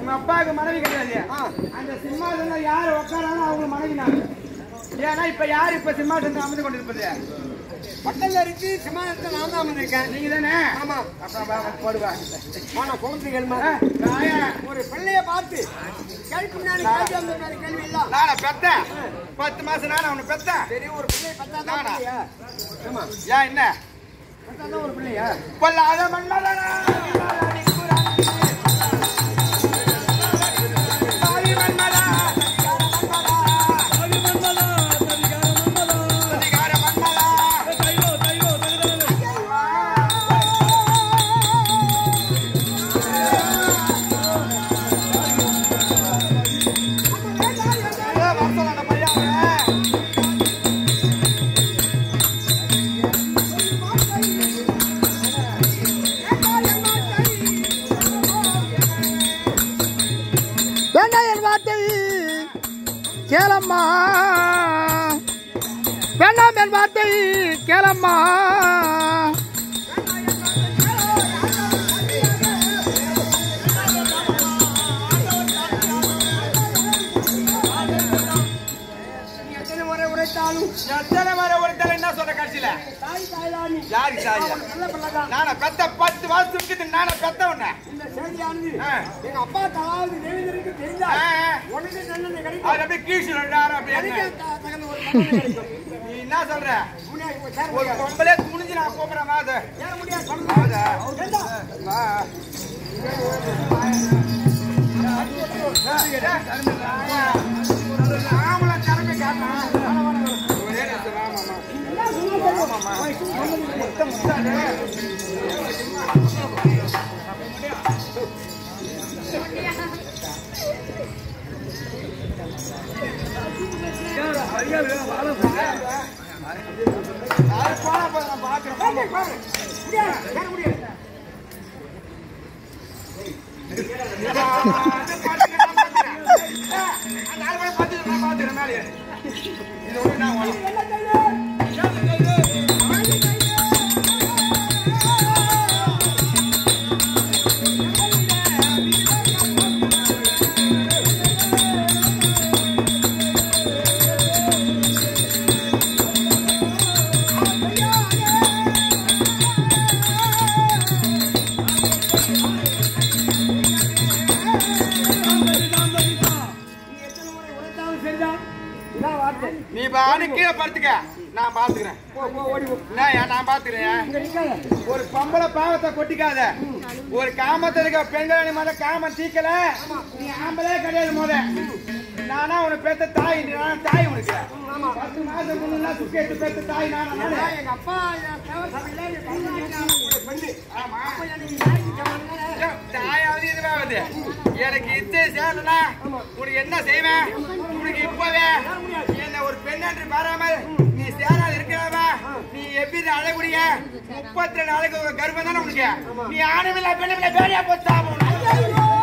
உங்க அப்பாவுக்கு மனைவி கிடையாது. அந்த சிம்மாசனம் யாரு உட்காரானோ அவங்க மனைவி நான். ஏன்னா இப்ப யாரு இப்ப சிம்மாசனத்தை அமர்ந்து கொண்டிருப்பது? பட்டல்ல இருக்கு சிம்மாசனத்தை நான் தான் அமர்ந்திருக்கேன். நீங்க தானே? ஆமா. அப்புறம் போடுவா குழந்தைகள் ஒரு பிள்ளைய பார்த்து கேள்வி கேள்வி இல்ல. நானா பெத்தேன் 10 மாசம் நானா அவனு பெத்தேன். சரி ஒரு பிள்ளைய பத்தாதான் ஏன் என்ன பத்தாதான் ஒரு பிள்ளையா பொல்லாத மண்மலனா கேளம்மா வேண்டாம் என் வார்த்தை கேளம்மா எத்தனை முறை உரைத்தாலும் என்ன சொல்ற கட்சியில யாரு சாய் நானா பெத்த 10 வருஷத்துக்கு நானா பெத்த உன்ன இந்த செய்தியானது எங்க அப்பா தலாவது தேவேந்திரனுக்கு தெரிஞ்சா உடனே நல்ல கிடைக்கும். அது அப்படியே கீழ்ச்சி அப்படியே நீ என்ன சொல்ற? ஒரு பொம்பளே துணிஞ்சு நான் கூப்பிடுறேன் வாத ஏற முடியாது ராமல திறமை காட்டணும். நீ பாடு கீழே படுத்துக்க நான் பாத்துக்கிறேன். நான் பாத்துக்கிறேன். ஒரு பொம்பளை பாவத்தை கொட்டிக்காத. ஒரு காமத்தை இருக்க பெண்கள் முத காமம் தீக்கல நீ ஆம்பளே கிடையாது. முத நானா உனக்கு பெத்த தாய் தாய் உனக்கு 10 மாசம் முன்னா சுக்கேட்டு பெத்த தாய் நானா எங்க அப்பா தாயாவது இதுவாகுது. எனக்கு இச்சை சேரலனா உனக்கு என்ன செய்வேன்? உனக்கு இப்பவே என்ன ஒரு பெண் என்று பாராமல் நீ சேராது இருக்கிறவா நீ எப்படி அழக்கூடிய 32 நாளைக்கு கர்ப்பம் தானே உனக்கு. நீ ஆணுமில்ல பெண்ணுமில்ல பேரியா போச்சு.